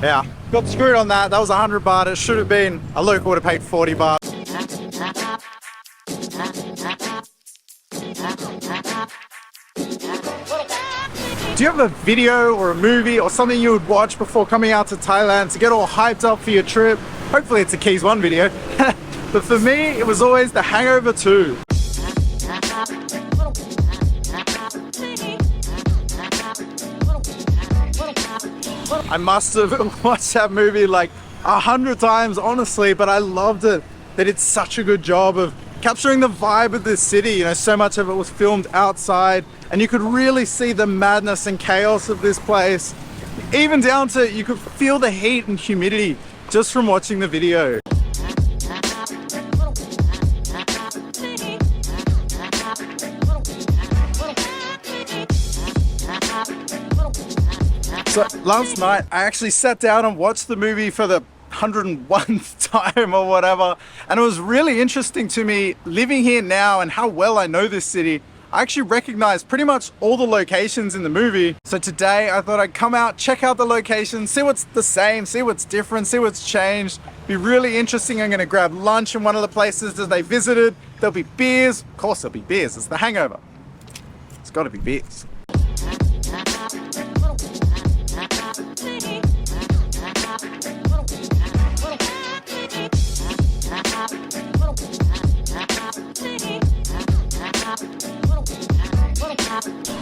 Yeah, got screwed on that. That was 100 baht. It should have been, a local would have paid 40 baht. Do you have a video or a movie or something you would watch before coming out to Thailand to get all hyped up for your trip? Hopefully it's a Keys 1 video. But for me, it was always the Hangover 2. I must have watched that movie like 100 times, honestly, but I loved it. They did such a good job of capturing the vibe of this city. You know, so much of it was filmed outside, and you could really see the madness and chaos of this place. Even down to, you could feel the heat and humidity just from watching the video. So last night I actually sat down and watched the movie for the 101th time or whatever, and it was really interesting to me living here now and how well I know this city. I actually recognize pretty much all the locations in the movie. So today I thought I'd come out, check out the locations, see what's the same, see what's different, see what's changed. Be really interesting. I'm gonna grab lunch in one of the places that they visited. There'll be beers. Of course there'll be beers, it's the Hangover. It's gotta be beers.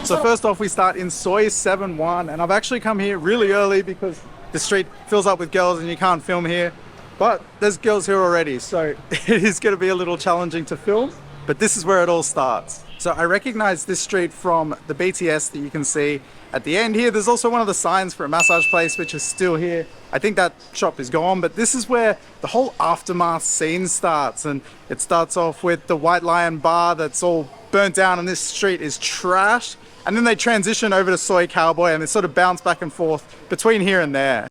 So first off, we start in Soi 71, and I've actually come here really early because the street fills up with girls and you can't film here. But there's girls here already, so it is going to be a little challenging to film, but this is where it all starts. So I recognize this street from the BTS that you can see at the end here. There's also one of the signs for a massage place, which is still here. I think that shop is gone, but this is where the whole aftermath scene starts. And it starts off with the White Lion bar that's all burnt down and this street is trashed. And then they transition over to Soy Cowboy and they sort of bounce back and forth between here and there.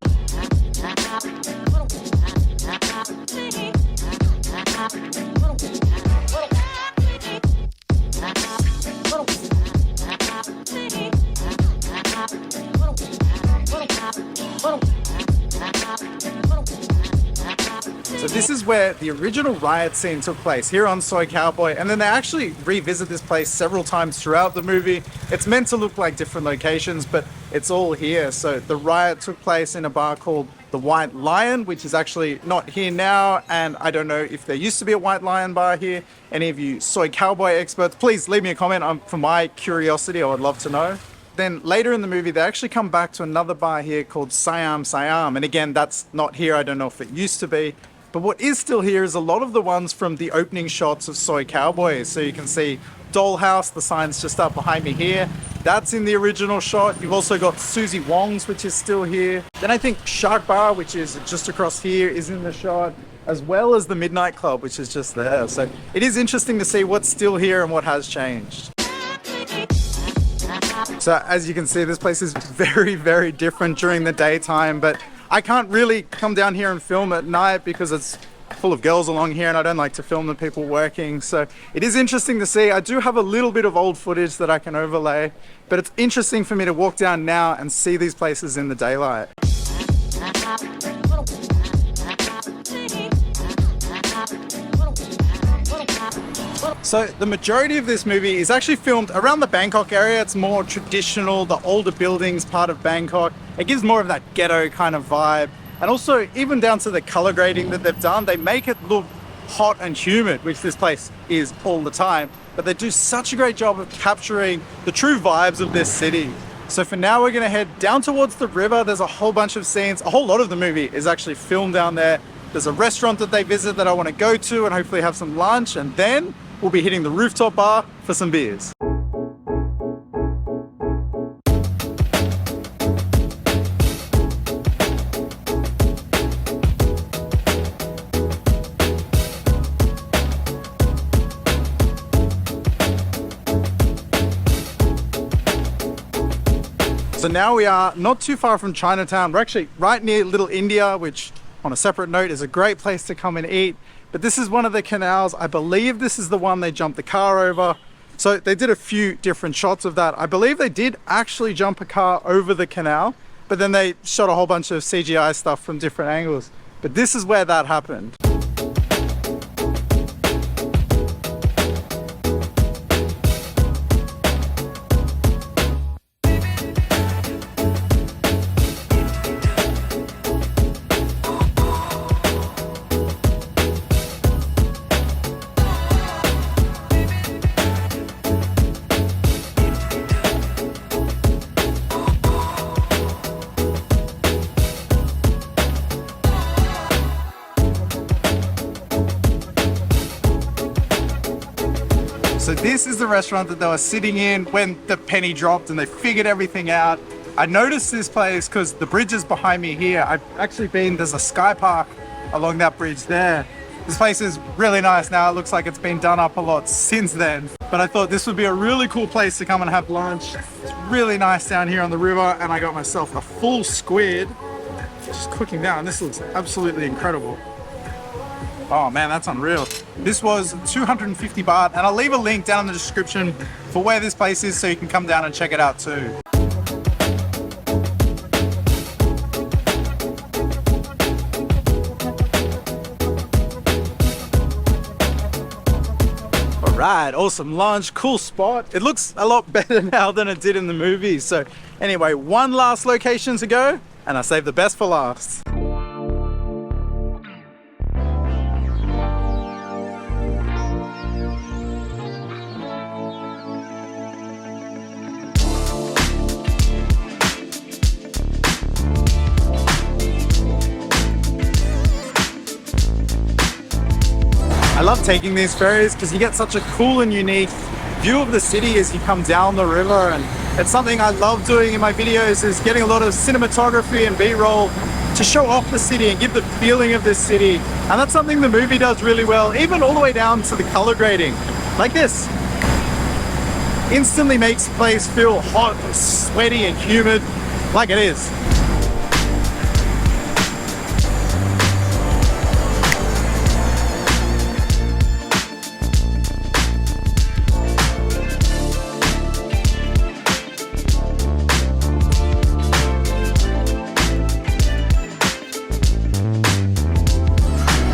So this is where the original riot scene took place, here on Soy Cowboy, and then they actually revisit this place several times throughout the movie. It's meant to look like different locations, but it's all here. So the riot took place in a bar called the White Lion, which is actually not here now, and I don't know if there used to be a White Lion bar here. Any of you Soy Cowboy experts, please leave me a comment. For my curiosity, I would love to know. Then later in the movie, they actually come back to another bar here called Siam Siam, and again, that's not here. I don't know if it used to be. But what is still here is a lot of the ones from the opening shots of Soy Cowboy. So you can see Dollhouse, the sign's just up behind me here. That's in the original shot. You've also got Susie Wong's, which is still here. Then I think Shark Bar, which is just across here, is in the shot, as well as the Midnight Club, which is just there. So it is interesting to see what's still here and what has changed. So as you can see, this place is very, very different during the daytime, but I can't really come down here and film at night because it's full of girls along here and I don't like to film the people working. So it is interesting to see. I do have a little bit of old footage that I can overlay, but it's interesting for me to walk down now and see these places in the daylight. So the majority of this movie is actually filmed around the Bangkok area. It's more traditional, the older buildings part of Bangkok. It gives more of that ghetto kind of vibe. And also even down to the color grading that they've done, they make it look hot and humid, which this place is all the time. But they do such a great job of capturing the true vibes of this city. So for now, we're gonna head down towards the river. There's a whole bunch of scenes. A whole lot of the movie is actually filmed down there. There's a restaurant that they visit that I want to go to and hopefully have some lunch, and then we'll be hitting the rooftop bar for some beers. So now we are not too far from Chinatown. We're actually right near Little India, which on a separate note is a great place to come and eat. But this is one of the canals. I believe this is the one they jumped the car over. So they did a few different shots of that. I believe they did actually jump a car over the canal. but then they shot a whole bunch of CGI stuff from different angles. But this is where that happened. So this is the restaurant that they were sitting in when the penny dropped and they figured everything out. I noticed this place because the bridge is behind me here. I've actually been, there's a sky park along that bridge there. This place is really nice now. It looks like it's been done up a lot since then. But I thought this would be a really cool place to come and have lunch. It's really nice down here on the river, and I got myself a full squid. Just cooking down. This looks absolutely incredible. Oh man, that's unreal. This was 250 baht, and I'll leave a link down in the description for where this place is so you can come down and check it out too. Alright, awesome lunch, cool spot. It looks a lot better now than it did in the movie. So anyway, one last location to go, and I saved the best for last. I love taking these ferries because you get such a cool and unique view of the city as you come down the river, and it's something I love doing in my videos, is getting a lot of cinematography and B-roll to show off the city and give the feeling of this city. And that's something the movie does really well, even all the way down to the color grading. Like this. Instantly makes the place feel hot, sweaty and humid, like it is.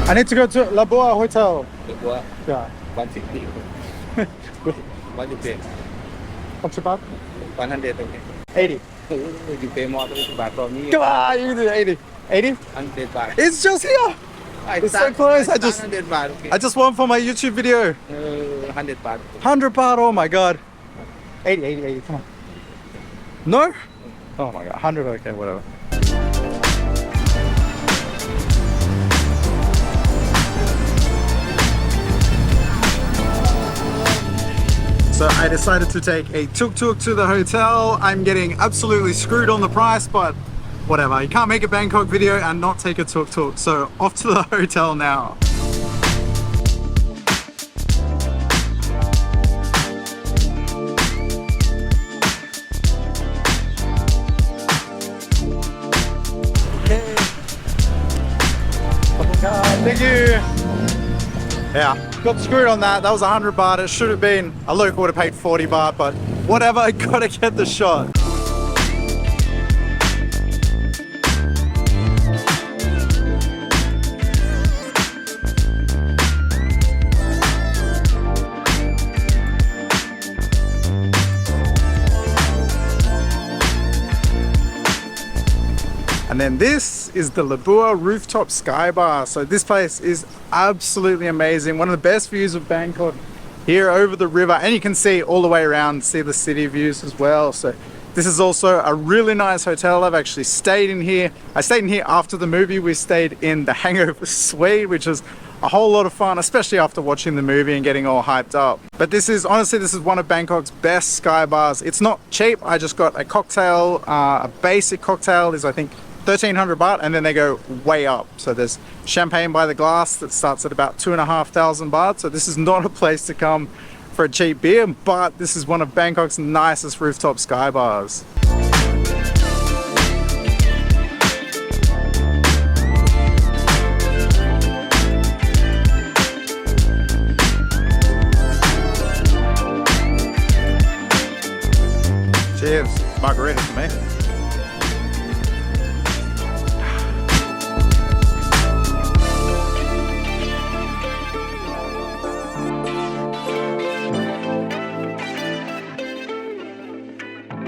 I need to go to La Boa Hotel. The what? Yeah. 150. What you pay? What's your baht? 100 okay. 80. You pay more than baht from me. Come on, you can do 80. 80? 100 baht. It's just here. It's so close. I just 100 baht. Okay. I just won for my YouTube video. 100 baht. 100 baht, oh my god. 80, 80, 80, come on. No? Oh my god, 100, okay, whatever. So I decided to take a tuk-tuk to the hotel. I'm getting absolutely screwed on the price, but whatever. You can't make a Bangkok video and not take a tuk-tuk. So off to the hotel now. Okay. Oh my God, thank you. Yeah, got screwed on that. That was 100 baht. It should have been, a local would have paid 40 baht, but whatever, I gotta get the shot. And then this is the Labua Rooftop Sky Bar. So this place is absolutely amazing. One of the best views of Bangkok here over the river. And you can see all the way around, see the city views as well. So this is also a really nice hotel. I've actually stayed in here. I stayed in here after the movie. We stayed in the Hangover suite, which was a whole lot of fun, especially after watching the movie and getting all hyped up. But this is, honestly, this is one of Bangkok's best sky bars. It's not cheap. I just got a cocktail. A basic cocktail is, I think, 1,300 baht, and then they go way up. So there's champagne by the glass that starts at about 2,500 baht. So this is not a place to come for a cheap beer, but this is one of Bangkok's nicest rooftop sky bars. Cheers, margarita for me.